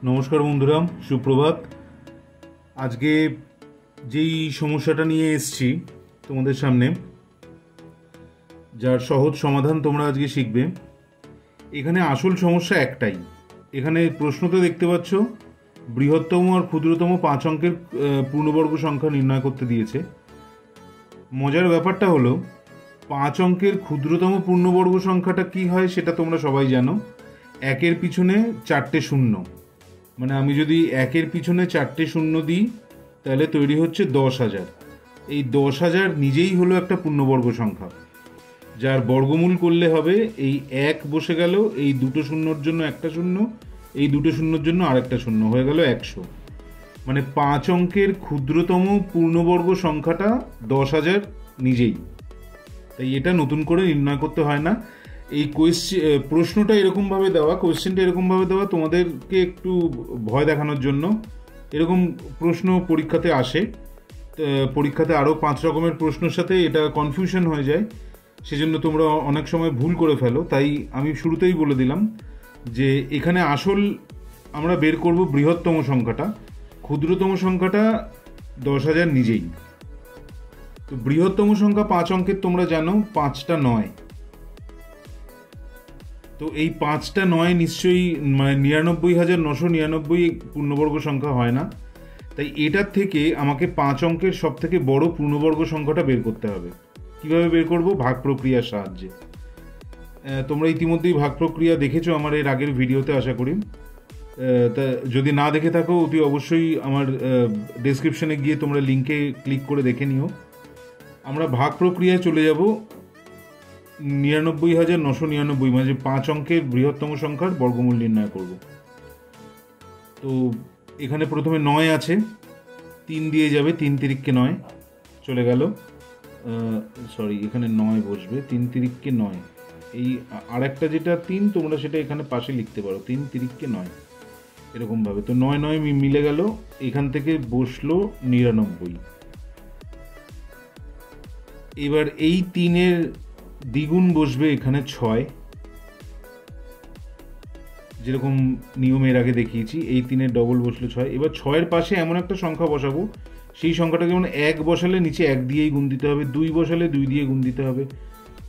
নমস্কার বন্ধুরা, সুপ্রভাত। আজকে যেই সমস্যাটা নিয়ে এসেছি তোমাদের সামনে, যার সহজ সমাধান তোমরা আজকে শিখবে। এখানে আসল সমস্যা একটাই। এখানে প্রশ্নতে দেখতে পাচ্ছ বৃহত্তম আর ক্ষুদ্রতম 5 অঙ্কের পূর্ণবর্গ সংখ্যা নির্ণয় করতে দিয়েছে। মজার ব্যাপারটা হলো 5 অঙ্কের ক্ষুদ্রতম পূর্ণবর্গ সংখ্যাটা কি হয় সেটা তোমরা সবাই জানো। একের পিছনে 4টে শূন্য, মানে আমি যদি একের পিছনে 4টে শূন্য দিই তাহলে তৈরি হচ্ছে 10,000। এই 10,000 নিজেই হলো একটা পূর্ণবর্গ সংখ্যা, যার বর্গমূল করলে হবে এই 1 বসে গেল, এই দুটো শূন্যর জন্য একটা শূন্য, এই দুটো শূন্যর জন্য আরেকটা শূন্য, হয়ে গেল 100। মানে 5 অঙ্কের ক্ষুদ্রতম পূর্ণবর্গ সংখ্যাটা 10,000 নিজেই। তাই এটা নতুন করে নির্ণয় করতে হয় না। এই প্রশ্নটা এরকমভাবে দেওয়া, কোয়েশ্চেনটা এরকমভাবে দেওয়া তোমাদেরকে একটু ভয় দেখানোর জন্য। এরকম প্রশ্ন পরীক্ষাতে আসে, পরীক্ষাতে আরও 5 রকমের প্রশ্নের সাথে এটা কনফিউশন হয়ে যায়, সেজন্য তোমরা অনেক সময় ভুল করে ফেলো। তাই আমি শুরুতেই বলে দিলাম যে এখানে আসল আমরা বের করব বৃহত্তম সংখ্যাটা, ক্ষুদ্রতম সংখ্যাটা 10,000 নিজেই। তো বৃহত্তম সংখ্যা 5 অঙ্কের তোমরা জানো 5টা 9। তো এই 5টা 9 নিশ্চয়ই 99,999 পূর্ণবর্গ সংখ্যা হয় না। তাই এটার থেকে আমাকে 5 অঙ্কের সব থেকে বড় পূর্ণবর্গ সংখ্যাটা বের করতে হবে। কিভাবে বের করব? ভাগ প্রক্রিয়ার সাহায্যে। তোমরা ইতিমধ্যেই ভাগ প্রক্রিয়া দেখেছো আমার এর আগের ভিডিওতে, আশা করি। তা যদি না দেখে থাকো অতি অবশ্যই আমার ডেসক্রিপশনে গিয়ে তোমরা লিঙ্কে ক্লিক করে দেখে নিও। আমরা ভাগ প্রক্রিয়ায় চলে যাব। 99,999 মানে 5 অঙ্কের বৃহত্তম সংখ্যার বর্গমূল নির্ণয় করব। তো এখানে প্রথমে 9 আছে, 3 দিয়ে যাবে, 3 তিরিককে 9 চলে গেল। সরি, এখানে 9 বসবে, 3 তিরিককে 9। এই আরেকটা যেটা 3 তোমরা সেটা এখানে পাশে লিখতে পারো, 3 তিরিককে 9 এরকমভাবে। তো 9 9 মিলে গেল, এখান থেকে বসলো 99। এবার এই 3-এর দ্বিগুণ বসবে এখানে 6, যেরকম নিয়মের আগে দেখিয়েছি। এই 3-এর ডবল বসলো 6। এবার 6-এর পাশে এমন একটা সংখ্যা বসাবো, সেই সংখ্যাটাকে যেমন 1 বসালে নিচে 1 দিয়েই গুণ দিতে হবে, 2 বসালে 2 দিয়ে গুণ দিতে হবে।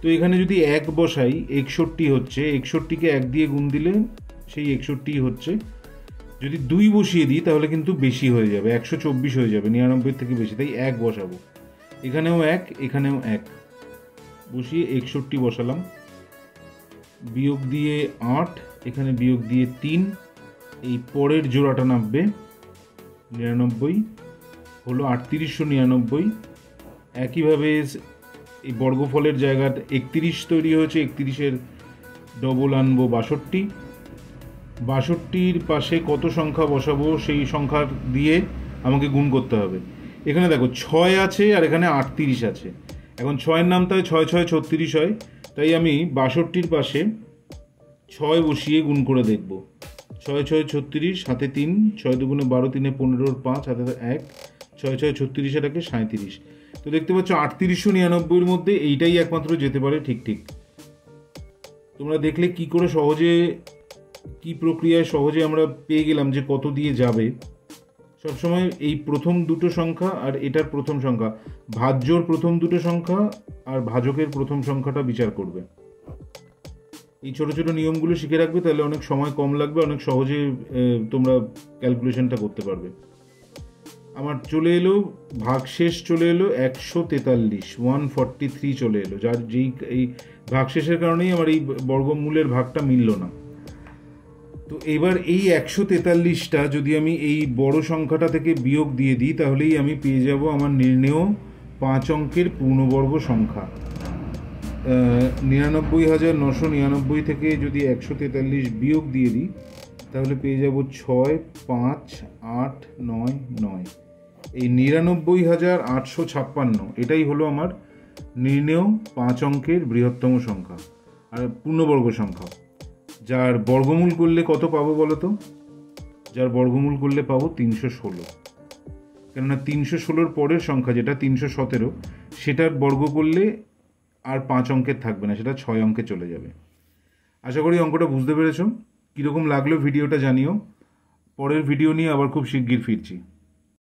তো এখানে যদি 1 বসাই 61 হচ্ছে, 61কে 1 দিয়ে গুণ দিলে সেই 61 হচ্ছে। যদি 2 বসিয়ে দিই তাহলে কিন্তু বেশি হয়ে যাবে, 124 হয়ে যাবে, 99 থেকে বেশি। তাই 1 বসাবো, এখানেও 1, এখানেও 1 বসিয়ে 61 বসালাম। বিয়োগ দিয়ে 8, এখানে বিয়োগ দিয়ে 3, এই পরের জোড়াটা নামবে 99, হলো 3899। একইভাবে এই বর্গফলের জায়গাটা 31 তৈরি হয়েছে, 31-এর ডবল আনবো 62। 62-র পাশে কত সংখ্যা বসাবো সেই সংখ্যা দিয়ে আমাকে গুণ করতে হবে। এখানে দেখো 6 আছে আর এখানে 38 আছে। এখন 6-এর নাম তাই 6 6 36 হয়। তাই আমি 62-র পাশে 6 বসিয়ে গুণ করে দেখব। 6 6 36, হাতে 3, 6 দুগুণে 12, 3-এ 15, 5 হাতে 1, 6 6 36 এটাকে 37। তো দেখতে পাচ্ছ 3899-এর মধ্যে এইটাই একমাত্র যেতে পারে। ঠিক ঠিক তোমরা দেখলে কি করে সহজে, কি প্রক্রিয়ায় সহজে আমরা পেয়ে গেলাম যে কত দিয়ে যাবে। সবসময় এই প্রথম দুটো সংখ্যা আর এটার প্রথম সংখ্যা, ভাজ্যর প্রথম দুটো সংখ্যা আর ভাজকের প্রথম সংখ্যাটা বিচার করবে। এই ছোট ছোট নিয়মগুলো শিখে রাখবে, তাহলে অনেক সময় কম লাগবে, অনেক সহজে তোমরা ক্যালকুলেশনটা করতে পারবে। আমার চলে এলো ভাগশেষ, চলে এলো 143, 143 চলে এলো। যেই এই ভাগশেষের কারণেই আমার এই বর্গমূলের ভাগটা মিলল না। তো এবার এই 143টা যদি আমি এই বড় সংখ্যাটা থেকে বিয়োগ দিয়ে দিই তাহলেই আমি পেয়ে যাব আমার নির্ণেয় 5 অঙ্কের পূর্ণবর্গ সংখ্যা। 99,999 থেকে যদি 143 বিয়োগ দিয়ে দিই তাহলে পেয়ে যাব 6 5 8 9 9। এই 99,856 এটাই হলো আমার নির্ণেয় 5 অঙ্কের বৃহত্তম সংখ্যা আর পূর্ণবর্গ সংখ্যা, যার বর্গমূল করলে কত পাবো বলো তো? যার বর্গমূল করলে পাবো 316। কেননা 316-র পরের সংখ্যা যেটা 317, সেটার বর্গ করলে আর 5 অঙ্কের থাকবে না, সেটা 6 অঙ্কে চলে যাবে। আশা করি অঙ্কটা বুঝতে পেরেছো। কীরকম লাগলো ভিডিওটা জানিও। পরের ভিডিও নিয়ে আবার খুব শিগগির ফিরছি।